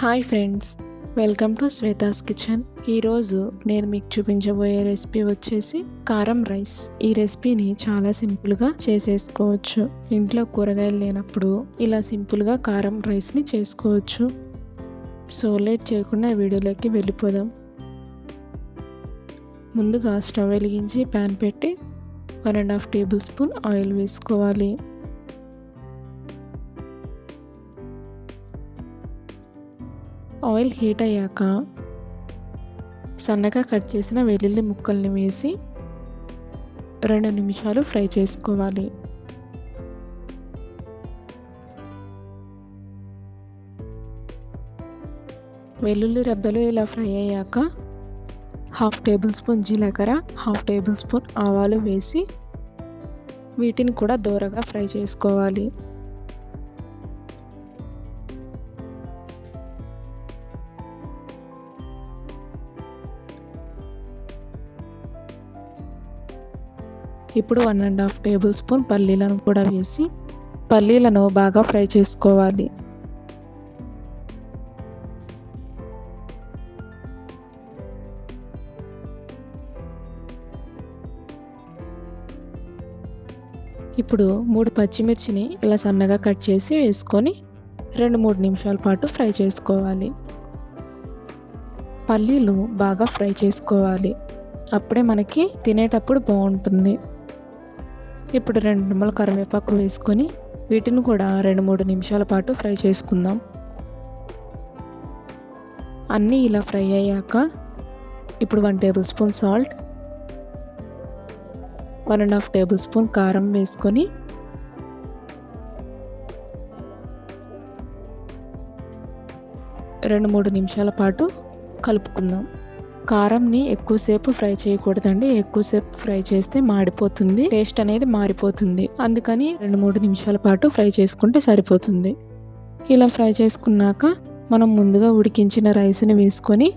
Hi friends, welcome to Shweta's kitchen. ఈరోజు నేను మీకు చూపించబోయే రెసిపీ వచ్చేసి కారం రైస్. ఈ రెసిపీని చాలా సింపుల్గా చేసేసుకోవచ్చు. ఇంట్లో కూరగాయలు లేనప్పుడు ఇలా సింపుల్గా కారం రైస్ని చేసుకోవచ్చు. సో లేట్ చేయకుండా వీడియోలోకి వెళ్ళిపోదాం. ముందుగా స్టవ్ వెలిగించి ప్యాన్ పెట్టి 1.5 టేబుల్ స్పూన్ ఆయిల్ వేసుకోవాలి. ఆయిల్ హీట్ అయ్యాక సన్నగా కట్ చేసిన వెల్లుల్లి ముక్కల్ని వేసి 2 నిమిషాలు ఫ్రై చేసుకోవాలి. వెల్లుల్లి రెబ్బలు ఇలా ఫ్రై అయ్యాక 1/2 టేబుల్ స్పూన్ జీలకర్ర, 1/2 టేబుల్ స్పూన్ ఆవాలు వేసి వీటిని కూడా దోరగా ఫ్రై చేసుకోవాలి. ఇప్పుడు 1.5 టేబుల్ స్పూన్ పల్లీలను కూడా వేసి పల్లీలను బాగా ఫ్రై చేసుకోవాలి. ఇప్పుడు 3 పచ్చిమిర్చిని ఇలా సన్నగా కట్ చేసి వేసుకొని 2-3 నిమిషాల పాటు ఫ్రై చేసుకోవాలి. పల్లీలు బాగా ఫ్రై చేసుకోవాలి, అప్పుడే మనకి తినేటప్పుడు బాగుంటుంది. ఇప్పుడు 2 రెమ్మల కరివేపాకు వేసుకొని వీటిని కూడా 2-3 నిమిషాల పాటు ఫ్రై చేసుకుందాం. అన్నీ ఇలా ఫ్రై అయ్యాక ఇప్పుడు 1 table spoon salt, 1.5 table spoon కారం వేసుకొని రెండు 3 నిమిషాల పాటు కలుపుకుందాం. కారంని ఎక్కువసేపు ఫ్రై చేయకూడదండి. ఎక్కువసేపు ఫ్రై చేస్తే మాడిపోతుంది, టేస్ట్ అనేది మారిపోతుంది. అందుకని 2-3 నిమిషాల పాటు ఫ్రై చేసుకుంటే సరిపోతుంది. ఇలా ఫ్రై చేసుకున్నాక మనం ముందుగా ఉడికించిన రైస్ని వేసుకొని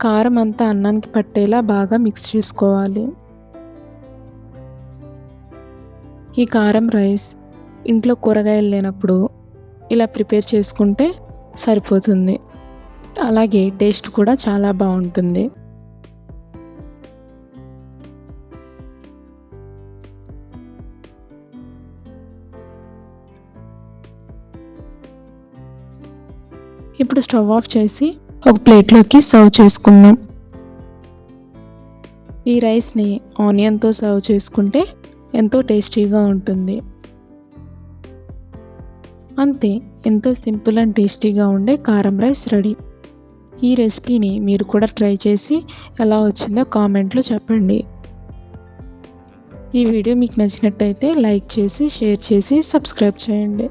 కారం అంతా అన్నానికి పట్టేలా బాగా మిక్స్ చేసుకోవాలి. ఈ కారం రైస్ ఇంట్లో కూరగాయలు లేనప్పుడు ఇలా ప్రిపేర్ చేసుకుంటే సరిపోతుంది. అలాగే టేస్ట్ కూడా చాలా బాగుంటుంది. ఇప్పుడు స్టవ్ ఆఫ్ చేసి ఒక ప్లేట్లోకి సర్వ్ చేసుకుందాం. ఈ రైస్ని ఆనియన్తో సర్వ్ చేసుకుంటే ఎంతో టేస్టీగా ఉంటుంది. అంతే, ఎంతో సింపుల్ అండ్ టేస్టీగా ఉండే కారం రైస్ రెడీ. ఈ రెసిపీని మీరు కూడా ట్రై చేసి ఎలా వచ్చిందో కామెంట్లో చెప్పండి. ఈ వీడియో మీకు నచ్చినట్టయితే లైక్ చేసి, షేర్ చేసి, సబ్స్క్రైబ్ చేయండి.